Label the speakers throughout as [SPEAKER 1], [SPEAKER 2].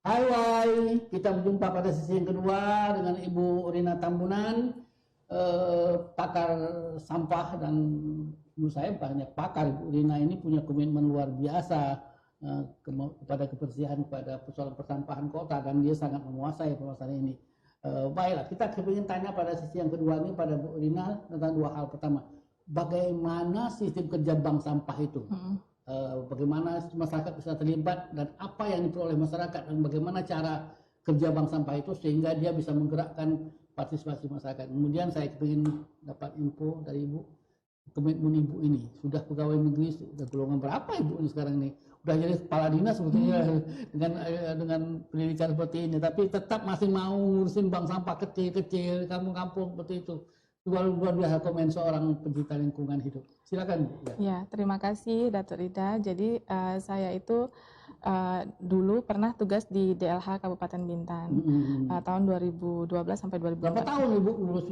[SPEAKER 1] Hai, hai, kita berjumpa pada sesi yang kedua dengan Ibu Rina Tambunan, pakar sampah, dan menurut saya banyak pakar. Ibu Rina ini punya komitmen luar biasa kepada kebersihan, kepada persoalan persampahan kota, dan dia sangat menguasai permasalahan ini. Baiklah, kita ingin tanya pada sesi yang kedua ini pada Bu Rina tentang dua hal. Pertama, bagaimana sistem kerja bank sampah itu? Bagaimana masyarakat bisa terlibat dan apa yang diperoleh masyarakat, dan bagaimana cara kerja bank sampah itu sehingga dia bisa menggerakkan partisipasi masyarakat. Kemudian saya ingin dapat info dari Ibu, komitmen Ibu ini sudah pegawai negeri, sudah golongan berapa Ibu ini sekarang ini? Sudah jadi kepala dinas sebetulnya dengan pendidikan seperti ini, tapi tetap masih mau ngurusin bank sampah kecil-kecil, kampung-kampung seperti itu. Luar biasa komen seorang pencinta lingkungan hidup. Silakan.
[SPEAKER 2] Ya, terima kasih Datuk Rida. Jadi saya itu dulu pernah tugas di DLH Kabupaten Bintan tahun 2012 sampai 2014.
[SPEAKER 1] Berapa tahun Ibu lulus?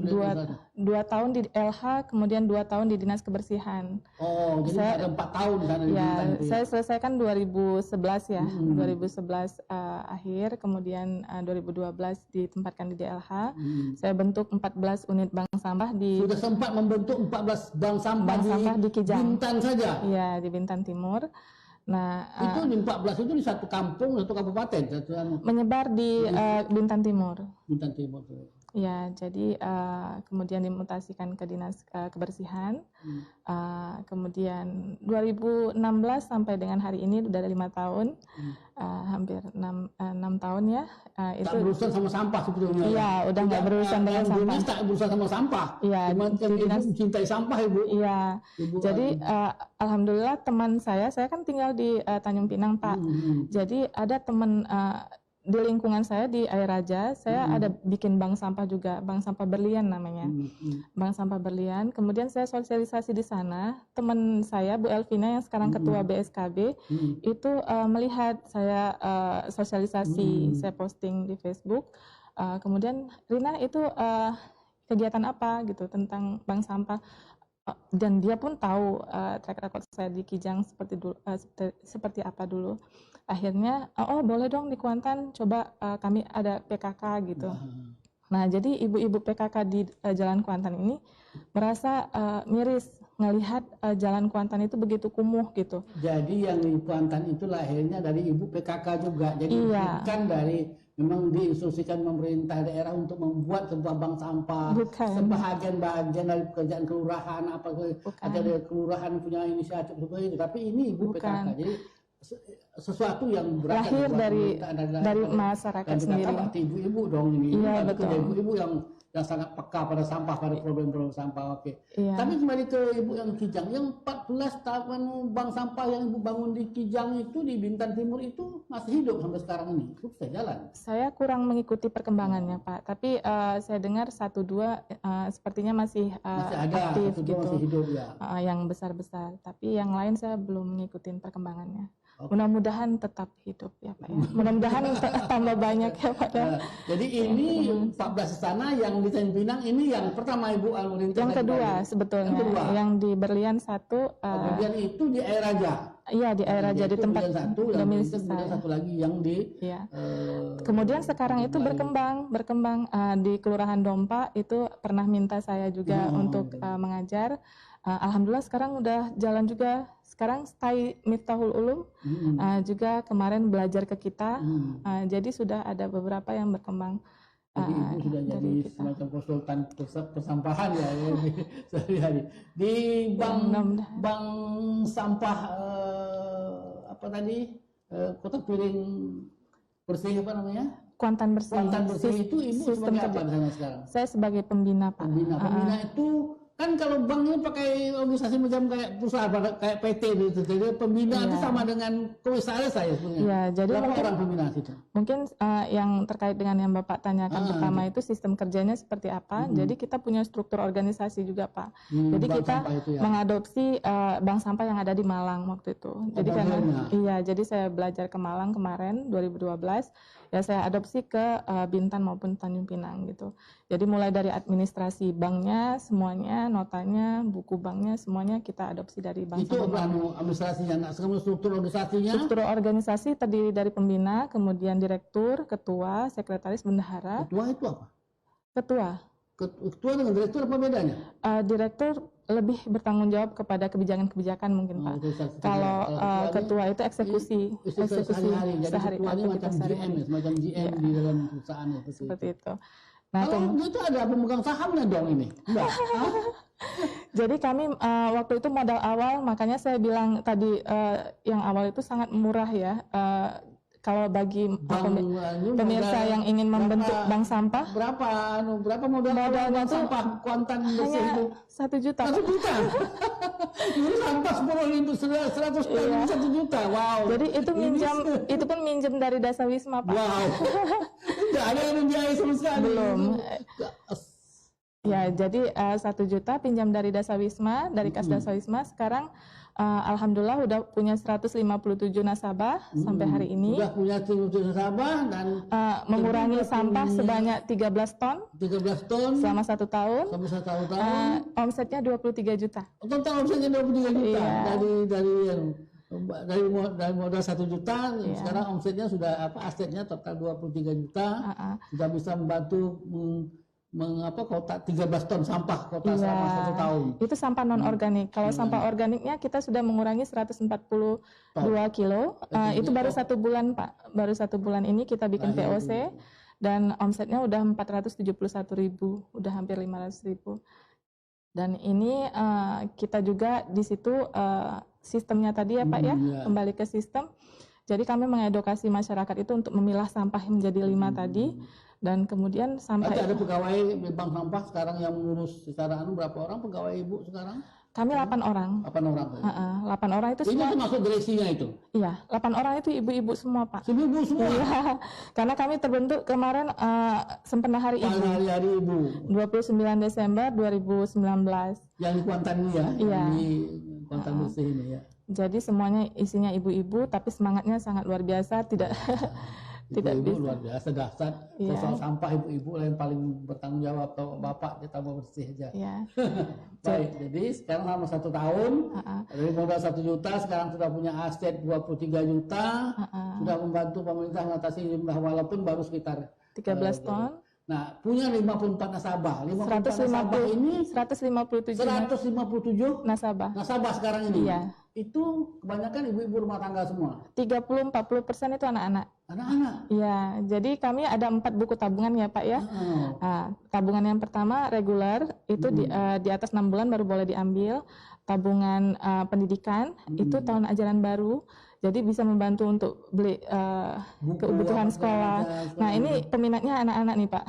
[SPEAKER 2] Dua tahun di DLH, kemudian 2 tahun di Dinas Kebersihan.
[SPEAKER 1] Oh, jadi ada 4 tahun di sana di Bintan itu ya? Saya
[SPEAKER 2] selesaikan 2011 ya, 2011 akhir, kemudian 2012 ditempatkan di DLH. Saya bentuk 14 unit bank sampah di...
[SPEAKER 1] Sudah sempat membentuk 14 bank sampah di
[SPEAKER 2] Kijang.
[SPEAKER 1] Bintan saja?
[SPEAKER 2] Iya, di Bintan Timur. Nah,
[SPEAKER 1] itu di 14 itu di satu kampung, satu kabupaten?
[SPEAKER 2] Menyebar di Bintan Timur.
[SPEAKER 1] Bintan Timur.
[SPEAKER 2] Ya, jadi kemudian dimutasikan ke Dinas Kebersihan. Kemudian 2016 sampai dengan hari ini udah ada 5 tahun, hampir 6 tahun ya.
[SPEAKER 1] Itu tak berurusan sama sampah sebetulnya.
[SPEAKER 2] Iya, udah nggak berurusan dengan sampah.
[SPEAKER 1] Tak berurusan sama sampah.
[SPEAKER 2] Iya.
[SPEAKER 1] Ibu mencintai sampah Ibu.
[SPEAKER 2] Iya. Jadi alhamdulillah teman saya kan tinggal di Tanjung Pinang Pak. Jadi ada teman di lingkungan saya di Air Raja, saya ada bikin bank sampah juga, bank sampah berlian namanya, bank sampah berlian. Kemudian saya sosialisasi di sana. Teman saya Bu Elvina yang sekarang ketua BSKB itu melihat saya sosialisasi, saya posting di Facebook. Kemudian Rina itu kegiatan apa gitu tentang bank sampah. Dan dia pun tahu track record saya di Kijang seperti apa dulu. Akhirnya, oh boleh dong di Kuantan, coba kami ada PKK gitu. Nah, jadi ibu-ibu PKK di Jalan Kuantan ini merasa miris ngelihat Jalan Kuantan itu begitu kumuh gitu.
[SPEAKER 1] Jadi yang di Kuantan itu lahirnya dari ibu PKK juga. Jadi bukan dari memang diinstruksikan pemerintah daerah untuk membuat sebuah bank sampah. Sebahagian-bahagian dari pekerjaan kelurahan, ada dari kelurahan punya inisiatif seperti itu. Tapi ini ibu PKK. Jadi sesuatu yang
[SPEAKER 2] lahir dari masyarakat sendiri.
[SPEAKER 1] Ibu-ibu dong ini.
[SPEAKER 2] Iya, betul.
[SPEAKER 1] Ibu-ibu yang sangat peka pada sampah, pada problem-problem sampah. Oke. Iya. Tapi kembali ke Ibu yang Kijang, yang 14 tahun bank sampah yang Ibu bangun di Kijang itu di Bintan Timur itu masih hidup sampai sekarang ini? Sukses jalan?
[SPEAKER 2] Saya kurang mengikuti perkembangannya Pak, tapi saya dengar 1-2 sepertinya masih
[SPEAKER 1] ada,
[SPEAKER 2] aktif gitu.
[SPEAKER 1] Masih hidup ya.
[SPEAKER 2] Yang besar-besar, tapi yang lain saya belum mengikuti perkembangannya. Mudah-mudahan tetap hidup ya Pak ya. Mudah-mudahan tambah banyak ya Pak ya.
[SPEAKER 1] Jadi ini 14 sana yang di Tanjung Pinang ini yang pertama Ibu alumni.
[SPEAKER 2] Yang kedua sebetulnya. Yang di Berlian 1.
[SPEAKER 1] Kemudian itu di Air Raja.
[SPEAKER 2] Iya di Air Raja di tempat
[SPEAKER 1] kemudian satu lagi yang di.
[SPEAKER 2] Iya. Kemudian sekarang itu berkembang di Kelurahan Dompa itu pernah minta saya juga untuk mengajar. Alhamdulillah sekarang udah jalan juga. Sekarang stay Miftahul Ulum juga kemarin belajar ke kita. Jadi sudah ada beberapa yang berkembang.
[SPEAKER 1] Jadi Ibu sudah jadi semacam konsultan persampahan ya sehari-hari. Di bank sampah apa tadi? Kotak piring bersih apa namanya?
[SPEAKER 2] Kuantan bersih.
[SPEAKER 1] Kuantan bersih itu Ibu sebagai apa di sana sekarang?
[SPEAKER 2] Saya sebagai pembina Pak.
[SPEAKER 1] Pembina itu kan kalau banknya pakai organisasi macam kayak perusahaan kayak PT gitu, jadi pembina itu sama dengan komisaris saya sebenarnya.
[SPEAKER 2] Iya, jadi
[SPEAKER 1] berapa orang pembina itu?
[SPEAKER 2] Mungkin yang terkait dengan yang Bapak tanyakan pertama itu sistem kerjanya seperti apa. Jadi kita punya struktur organisasi juga Pak. Jadi kita mengadopsi bank sampah yang ada di Malang waktu itu. Jadi jadi saya belajar ke Malang kemarin 2012. Ya saya adopsi ke Bintan maupun Tanjung Pinang gitu. Jadi mulai dari administrasi banknya semuanya SPK-nya, notanya, buku banknya, semuanya kita adopsi dari bank
[SPEAKER 1] Itu
[SPEAKER 2] sampah.
[SPEAKER 1] administrasinya, nah sekarang struktur organisasinya.
[SPEAKER 2] Struktur organisasi terdiri dari pembina, kemudian direktur, ketua, sekretaris, bendahara.
[SPEAKER 1] Ketua itu apa?
[SPEAKER 2] Ketua.
[SPEAKER 1] Ketua dengan direktur apa bedanya?
[SPEAKER 2] Direktur lebih bertanggung jawab kepada kebijakan-kebijakan mungkin Pak. Kalau ketua itu eksekusi
[SPEAKER 1] sehari-hari. Jadi ketua ini macam GM, semacam GM di dalam perusahaan
[SPEAKER 2] seperti itu.
[SPEAKER 1] Nah, kalau itu ada pemegang sahamnya dong ini. Enggak.
[SPEAKER 2] Jadi kami waktu itu modal awal, makanya saya bilang tadi yang awal itu sangat murah ya. Kalau bagi pemirsa yang ingin membentuk bank sampah,
[SPEAKER 1] berapa modalnya tuh
[SPEAKER 2] sampah
[SPEAKER 1] kuantan bersih itu?
[SPEAKER 2] 1 juta.
[SPEAKER 1] 1 juta. Ini sampah 100 ton 1 juta. Wow.
[SPEAKER 2] Jadi itu pun minjem dari Dasar Wisma Pak.
[SPEAKER 1] Wow. Enggak ada yang membiayai sama sekali.
[SPEAKER 2] Belum. Ya, jadi 1 juta pinjam dari Dasar Wisma, dari kas Dasar Wisma. Sekarang alhamdulillah udah punya 157 nasabah sampai hari ini.
[SPEAKER 1] Sudah punya 157 nasabah dan
[SPEAKER 2] mengurangi sampah sebanyak 13 ton.
[SPEAKER 1] 13 ton
[SPEAKER 2] selama 1 tahun.
[SPEAKER 1] Selama 1 tahun.
[SPEAKER 2] Omsetnya 23 juta.
[SPEAKER 1] Total omsetnya 23 juta.
[SPEAKER 2] Iya.
[SPEAKER 1] Dari modal 1 juta, sekarang omsetnya sudah asetnya total 23 juta. Sudah bisa membantu kota 13 ton sampah kota selama 1 tahun.
[SPEAKER 2] Itu sampah non organik. Kalau sampah organiknya kita sudah mengurangi 142 kilo. Itu baru 1 bulan Pak. Baru 1 bulan ini kita bikin POC dan omsetnya udah 471.000, udah hampir 500.000. Dan ini kita juga di situ sistemnya tadi ya Pak ya, kembali ke sistem. Jadi kami mengedukasi masyarakat itu untuk memilah sampah menjadi 5 tadi. Dan kemudian sampai
[SPEAKER 1] ada pegawai bank sampah sekarang yang mengurus secara berapa orang pegawai Ibu sekarang?
[SPEAKER 2] Kami 8 orang.
[SPEAKER 1] 8 orang.
[SPEAKER 2] 8 orang itu semua.
[SPEAKER 1] Ini termasuk direksinya itu?
[SPEAKER 2] Iya, 8 orang itu ibu-ibu semua Pak.
[SPEAKER 1] Ibu semua?
[SPEAKER 2] Iya, karena kami terbentuk kemarin sempena Hari Ibu.
[SPEAKER 1] Hari Ibu.
[SPEAKER 2] 29 Desember 2019.
[SPEAKER 1] Yang di Kuantan ini ya?
[SPEAKER 2] Iya.
[SPEAKER 1] Di Kuantan bersih ini ya.
[SPEAKER 2] Jadi semuanya isinya ibu-ibu, tapi semangatnya sangat luar biasa. Tidak
[SPEAKER 1] ibu
[SPEAKER 2] bisa.
[SPEAKER 1] Luar biasa dahsyat. Soal sampah ibu-ibu yang paling bertanggung jawab, atau bapak kita mau bersih aja.
[SPEAKER 2] Iya.
[SPEAKER 1] Baik, jadi sekarang selama 1 tahun dari modal 1 juta sekarang sudah punya aset 23 juta, sudah membantu pemerintah mengatasi jumlah walaupun baru sekitar
[SPEAKER 2] 13 ton.
[SPEAKER 1] Nah, punya 54 nasabah. 54 nasabah ini 157
[SPEAKER 2] nasabah
[SPEAKER 1] sekarang ini.
[SPEAKER 2] Iya.
[SPEAKER 1] Itu kebanyakan ibu-ibu rumah tangga semua.
[SPEAKER 2] 30-40% itu anak-anak.
[SPEAKER 1] Anak-anak.
[SPEAKER 2] Iya, jadi kami ada 4 buku tabungan ya Pak ya. Tabungan yang pertama reguler itu di atas 6 bulan baru boleh diambil. Tabungan pendidikan itu tahun ajaran baru. Jadi bisa membantu untuk beli kebutuhan sekolah. Nah ini peminatnya anak-anak nih Pak.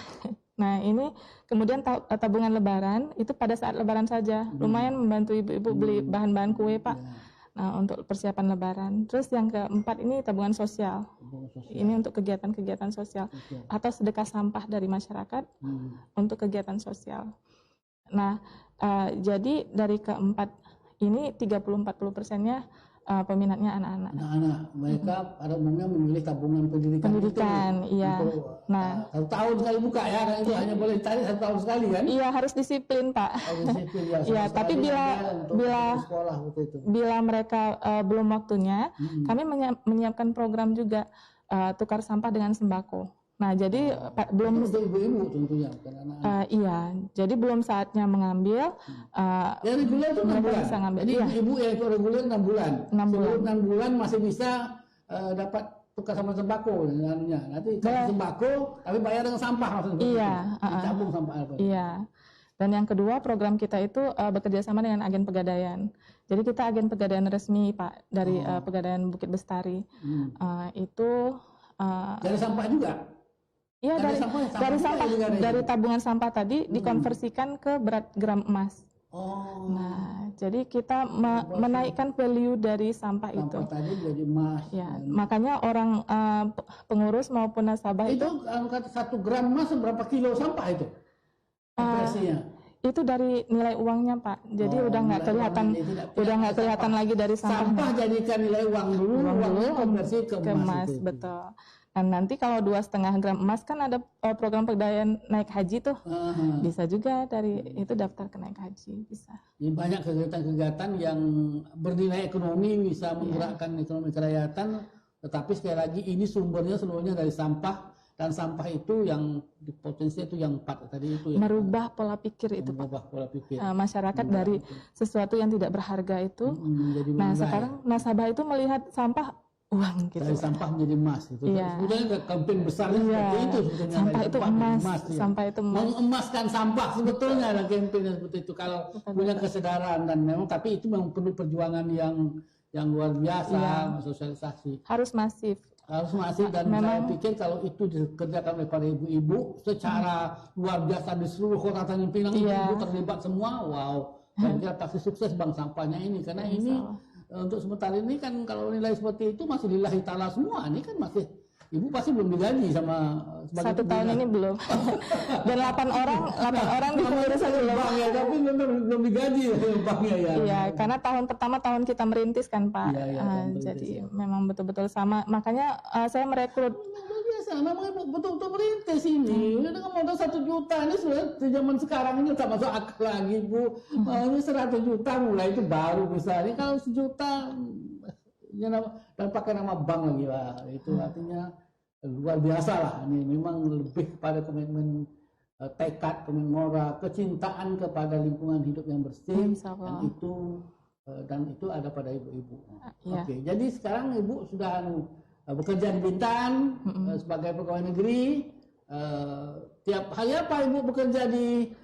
[SPEAKER 2] Nah ini kemudian tabungan lebaran itu pada saat lebaran saja. Lumayan membantu ibu-ibu beli bahan-bahan kue Pak. Nah untuk persiapan lebaran. Terus yang keempat ini tabungan sosial. Ini untuk kegiatan-kegiatan sosial. Atau sedekah sampah dari masyarakat untuk kegiatan sosial. Nah jadi dari keempat ini 30-40%-nya peminatnya anak-anak.
[SPEAKER 1] Anak-anak, mereka pada umumnya memilih tabungan pendidikan itu,
[SPEAKER 2] iya.
[SPEAKER 1] Nah, 1 tahun sekali buka ya, karena itu hanya boleh ditarik 1 tahun sekali kan?
[SPEAKER 2] Iya, harus disiplin Pak.
[SPEAKER 1] Harus disiplin ya.
[SPEAKER 2] Iya, tapi bila mereka belum waktunya, kami menyiapkan program juga tukar sampah dengan sembako. Nah, jadi belum
[SPEAKER 1] untuk ibu-ibu tentunya, bukan anak-anak.
[SPEAKER 2] Iya, jadi belum saatnya mengambil.
[SPEAKER 1] Ya reguler itu 6 bulan.
[SPEAKER 2] Bisa ngambil.
[SPEAKER 1] Jadi ibu yang itu reguler 6 bulan.
[SPEAKER 2] 6
[SPEAKER 1] bulan masih bisa dapat tukar sama sembako dengannya. Nanti sembako tapi bayar dengan sampah maksudnya.
[SPEAKER 2] Iya,
[SPEAKER 1] dicabung sampah.
[SPEAKER 2] Iya. Dan yang kedua program kita itu bekerja sama dengan agen pegadaian. Jadi kita agen pegadaian resmi Pak dari Pegadaian Bukit Bestari. Itu
[SPEAKER 1] dari sampah juga.
[SPEAKER 2] Iya dari tabungan sampah tadi dikonversikan ke berat gram emas. Nah, jadi kita menaikkan value dari sampah itu.
[SPEAKER 1] Sampah tadi jadi emas.
[SPEAKER 2] Ya, makanya orang pengurus maupun nasabah itu
[SPEAKER 1] 1 gram emas berapa kilo sampah itu? Konversinya.
[SPEAKER 2] Itu dari nilai uangnya Pak. Jadi udah nggak kelihatan lagi dari sampah.
[SPEAKER 1] Sampah jadikan nilai uang dulu konversi ke emas.
[SPEAKER 2] Betul. nanti kalau 2,5 gram emas kan ada program pegawaian naik haji tuh, bisa juga dari itu daftar ke naik haji bisa.
[SPEAKER 1] Jadi banyak kegiatan-kegiatan yang bernilai ekonomi bisa menggerakkan ekonomi kerakyatan, tetapi sekali lagi ini sumbernya seluruhnya dari sampah, dan sampah itu yang potensi itu yang 4 tadi itu ya.
[SPEAKER 2] Merubah pola pikir itu,
[SPEAKER 1] merubah pola pikir.
[SPEAKER 2] Masyarakat dari sesuatu yang tidak berharga itu. Nah sekarang nasabah itu melihat sampah uang gitu.
[SPEAKER 1] Dari sampah menjadi emas itu. Sebetulnya kampanye besarnya seperti itu sebetulnya.
[SPEAKER 2] Sampah itu emas, sampah itu emas.
[SPEAKER 1] Mengemaskan sampah sebetulnya ada kampanye seperti itu kalau punya kesadaran, dan memang tapi itu memang perlu perjuangan yang luar biasa, sosialisasi.
[SPEAKER 2] Harus masif.
[SPEAKER 1] Dan saya pikir kalau itu dikerjakan oleh para ibu-ibu secara luar biasa di seluruh kota Tanjung Pinang, ibu terlibat semua, wow, saya kira pasti sukses bank sampahnya ini, karena ini untuk sementara ini kan kalau nilai seperti itu masih lillahi ta'ala semua, ini kan masih ibu pasti belum digaji sama
[SPEAKER 2] 1 tahun ini belum. Dan 8 orang di pengurusan
[SPEAKER 1] belum ya, tapi belum digaji banknya ya.
[SPEAKER 2] Iya, karena tahun pertama tahun kita merintis kan Pak. Jadi memang betul-betul sama. Makanya saya merekrut.
[SPEAKER 1] Biasa, namanya betul-betul merintis ini. Dengan modal 1 juta ini sudah di zaman sekarang ini tak masuk akal lagi Bu. Ini 100 juta mulai itu baru bisa. Ini kalau 1 juta dan pakai nama bank lagi lah, itu artinya luar biasa lah. Ini memang lebih kepada komitmen tekad, komitmen moral, kecintaan kepada lingkungan hidup yang bersih, dan itu ada pada ibu-ibu. Oke, jadi sekarang ibu sudah bekerja di Bintan sebagai pegawai negeri. Tiap hari apa ibu bekerja di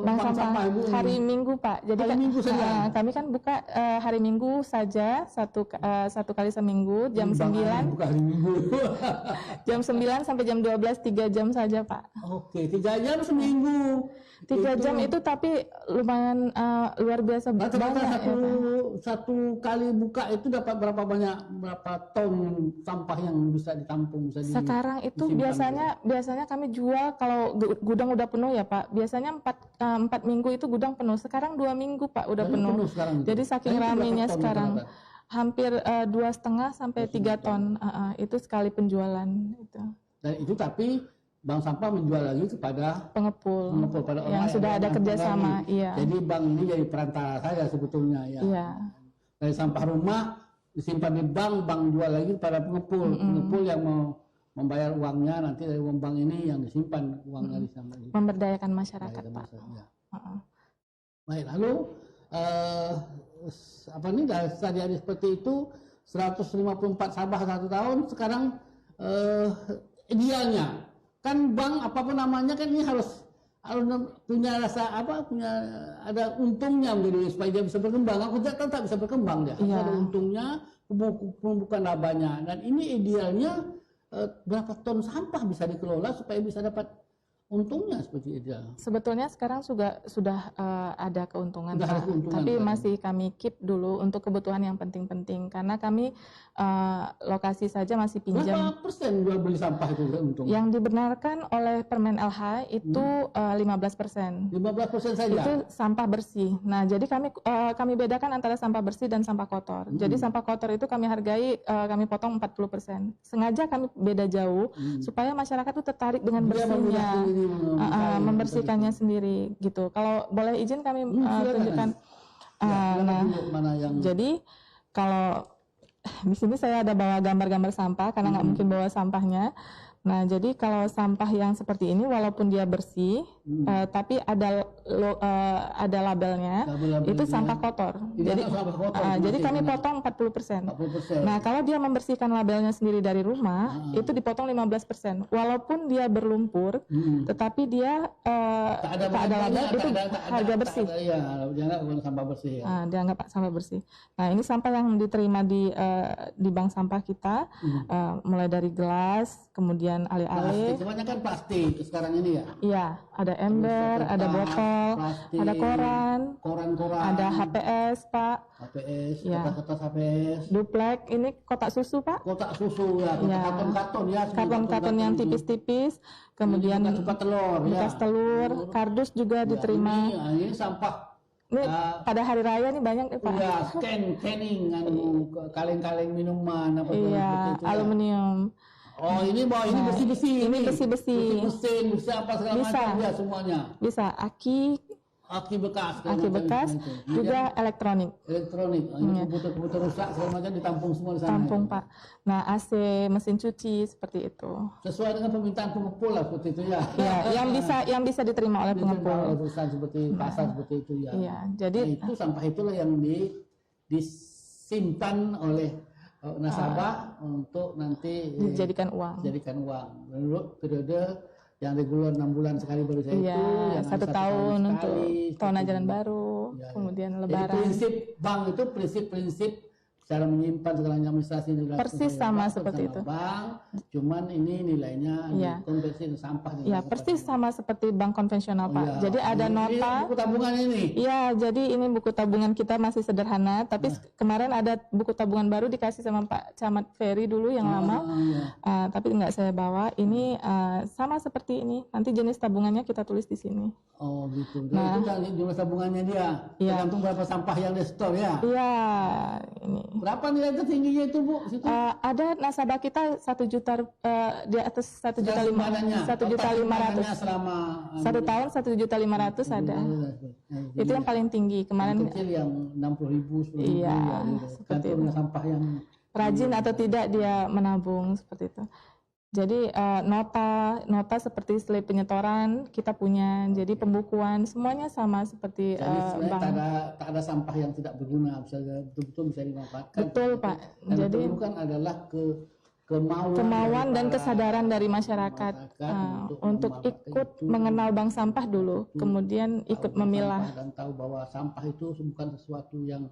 [SPEAKER 2] bank sampah Ibu? Hari Minggu Pak. Jadi hari Minggu saja. Kami kan buka hari Minggu saja satu kali seminggu jam 9.
[SPEAKER 1] Buka hari Minggu.
[SPEAKER 2] Jam 9 sampai jam 12 3 jam saja Pak.
[SPEAKER 1] Oke, 3 jam seminggu.
[SPEAKER 2] 3 jam itu tapi lumayan luar biasa banyak.
[SPEAKER 1] Satu kali buka itu dapat berapa ton sampah yang bisa ditampung,
[SPEAKER 2] sekarang itu biasanya kami jual kalau gudang udah penuh ya Pak. Biasanya 4 minggu itu gudang penuh. Sekarang 2 minggu Pak udah penuh. Jadi saking ramainya sekarang hampir 2,5 sampai 3 ton itu sekali penjualan itu.
[SPEAKER 1] Dan itu tapi bank sampah menjual lagi kepada
[SPEAKER 2] pengepul
[SPEAKER 1] pada
[SPEAKER 2] yang sudah ada kerjasama. Iya.
[SPEAKER 1] Jadi bank ini jadi perantara saja sebetulnya ya.
[SPEAKER 2] Iya.
[SPEAKER 1] Dari sampah rumah disimpan di bank jual lagi kepada pengepul. Pengepul yang mau membayar uangnya nanti dari uang bank ini yang disimpan uangnya di sana.
[SPEAKER 2] Memberdayakan masyarakat Pak.
[SPEAKER 1] Ya. Baik, lalu tadi seperti itu 154 sabah 1 tahun. Sekarang idealnya kan bank apapun namanya kan ini harus punya rasa ada untungnya menjadi supaya dia bisa berkembang. Aku tetap bisa berkembang dia. Ada untungnya bukan labanya. Dan ini idealnya berapa ton sampah bisa dikelola supaya bisa dapat untungnya seperti itu.
[SPEAKER 2] Sebetulnya sekarang sudah ada keuntungan, tapi masih kami keep dulu untuk kebutuhan yang penting-penting karena kami lokasi saja masih pinjam.
[SPEAKER 1] Berapa persen jual beli sampah itu untung?
[SPEAKER 2] Yang dibenarkan oleh Permen LH itu 15%.
[SPEAKER 1] 15% saja.
[SPEAKER 2] Itu sampah bersih. Nah, jadi kami bedakan antara sampah bersih dan sampah kotor. Jadi sampah kotor itu kami hargai kami potong 40%. Sengaja kami beda jauh supaya masyarakat itu tertarik dengan bersihnya. Membersihkannya sendiri gitu. Kalau boleh izin kami tunjukkan. Jadi kalau di sini saya ada bawa gambar-gambar sampah karena nggak mungkin bawa sampahnya. Nah, jadi kalau sampah yang seperti ini walaupun dia bersih, tapi ada labelnya, itu sampah kotor. Jadi kami potong 40%. Nah, kalau dia membersihkan labelnya sendiri dari rumah, itu dipotong 15%. Walaupun dia berlumpur, tetapi dia tak ada label, itu harga bersih.
[SPEAKER 1] Dianggap sampah bersih. Ya.
[SPEAKER 2] Dianggap sampah bersih. Nah, ini sampah yang diterima di bank sampah kita, mulai dari gelas, kemudian alih-alih.
[SPEAKER 1] Semuanya kan plastik sekarang ini ya?
[SPEAKER 2] Iya, ada ember, ada botol, plastik, ada koran, ada HPS Pak.
[SPEAKER 1] HPS, kertas HPS.
[SPEAKER 2] Duplek, ini kotak susu Pak.
[SPEAKER 1] Kotak susu ya, karton-karton ya.
[SPEAKER 2] Karton-karton yang tipis-tipis, kemudian bekas telur, kardus juga diterima.
[SPEAKER 1] Ini sampah.
[SPEAKER 2] Ini pada hari raya nih banyak Pak.
[SPEAKER 1] Iya, canning, kaleng-kaleng minuman apa seperti itu.
[SPEAKER 2] Aluminium.
[SPEAKER 1] Oh ini besi-besi.
[SPEAKER 2] Ini besi-besi.
[SPEAKER 1] Mesin, apa segala macam ya semuanya.
[SPEAKER 2] Bisa aki
[SPEAKER 1] bekas,
[SPEAKER 2] juga elektronik.
[SPEAKER 1] Komputer rusak segala macam ditampung semua di sana.
[SPEAKER 2] Tampung Pak. Nah AC, mesin cuci seperti itu.
[SPEAKER 1] Sesuai dengan permintaan pengepul lah seperti itu ya.
[SPEAKER 2] Ya, yang bisa diterima oleh pengepul.
[SPEAKER 1] Perusahaan seperti pasar seperti itu ya.
[SPEAKER 2] Iya, jadi
[SPEAKER 1] itu sampah itulah yang disimpan oleh nasabah untuk nanti
[SPEAKER 2] dijadikan uang.
[SPEAKER 1] Menurut periode yang reguler 6 bulan sekali baru saya
[SPEAKER 2] iya,
[SPEAKER 1] itu, yang
[SPEAKER 2] 1 tahun untuk tahun ajaran
[SPEAKER 1] itu.
[SPEAKER 2] baru,
[SPEAKER 1] Ya.
[SPEAKER 2] kemudian
[SPEAKER 1] Jadi
[SPEAKER 2] lebaran.
[SPEAKER 1] prinsip bank itu prinsip cara menyimpan segala administrasi
[SPEAKER 2] persis sama seperti itu.
[SPEAKER 1] Bank, cuman ini nilainya konversi sampah.
[SPEAKER 2] Iya, persis sama seperti bank konvensional Pak.
[SPEAKER 1] Ya.
[SPEAKER 2] Jadi ada nota.
[SPEAKER 1] Ini buku tabungan ini.
[SPEAKER 2] Iya, jadi ini buku tabungan kita masih sederhana. Tapi kemarin ada buku tabungan baru dikasih sama Pak Camat Ferry dulu yang lama. Tapi nggak saya bawa. Ini sama seperti ini. Nanti jenis tabungannya kita tulis di sini.
[SPEAKER 1] Oh gitu. Nah itu kan jumlah tabungannya dia. Tergantung berapa sampah yang di store ya.
[SPEAKER 2] Iya, ini.
[SPEAKER 1] Berapa nilai tertingginya itu Bu?
[SPEAKER 2] Ada nasabah kita 1 juta di atas 1.500.000
[SPEAKER 1] selama
[SPEAKER 2] 1 tahun 1.500.000 ada. Itu yang paling tinggi kemarin.
[SPEAKER 1] Yang kecil yang 60.000, 10.000
[SPEAKER 2] iya,
[SPEAKER 1] ya,
[SPEAKER 2] seperti itu.
[SPEAKER 1] Sampah yang
[SPEAKER 2] rajin atau tidak dia menabung seperti itu. Jadi nota seperti slip penyetoran kita punya, jadi pembukuan semuanya sama seperti bank.
[SPEAKER 1] Tak ada sampah yang tidak berguna, betul-betul bisa dimanfaatkan.
[SPEAKER 2] Betul Pak.
[SPEAKER 1] Jadi bukan adalah
[SPEAKER 2] kemauan dan kesadaran dari masyarakat untuk ikut mengenal bank sampah dulu, kemudian ikut memilah
[SPEAKER 1] dan tahu bahwa sampah itu bukan sesuatu yang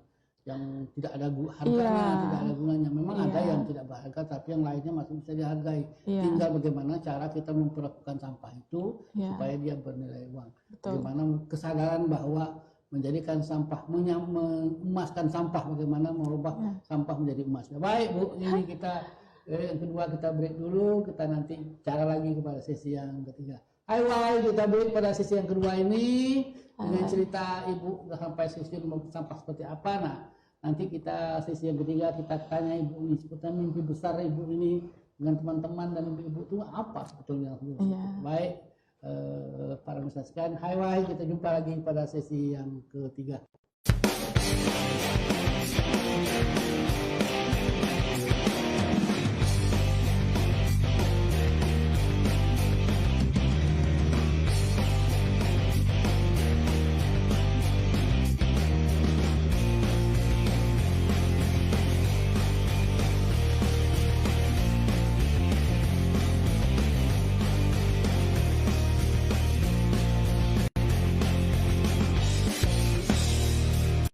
[SPEAKER 1] tidak ada harganya, tidak ada gunanya. Memang ada yang tidak berharga, tapi yang lainnya masih bisa dihargai. Tinggal bagaimana cara kita memperlakukan sampah itu supaya dia bernilai uang.
[SPEAKER 2] Betul.
[SPEAKER 1] Bagaimana kesadaran bahwa menjadikan sampah, mengemaskan sampah, bagaimana merubah sampah menjadi emas. Baik Bu, ini kita yang kedua kita break dulu, kita nanti cara lagi kepada sesi yang ketiga. Hai kita break pada sesi yang kedua ini dengan cerita Ibu sampai sesi sampah seperti apa. Nah, nanti kita sesi yang ketiga kita tanya Ibu ini sebetulnya mimpi besar Ibu ini dengan teman-teman dan Ibu itu apa sebetulnya. Baik para pemirsa sekalian, hai kita jumpa lagi pada sesi yang ketiga.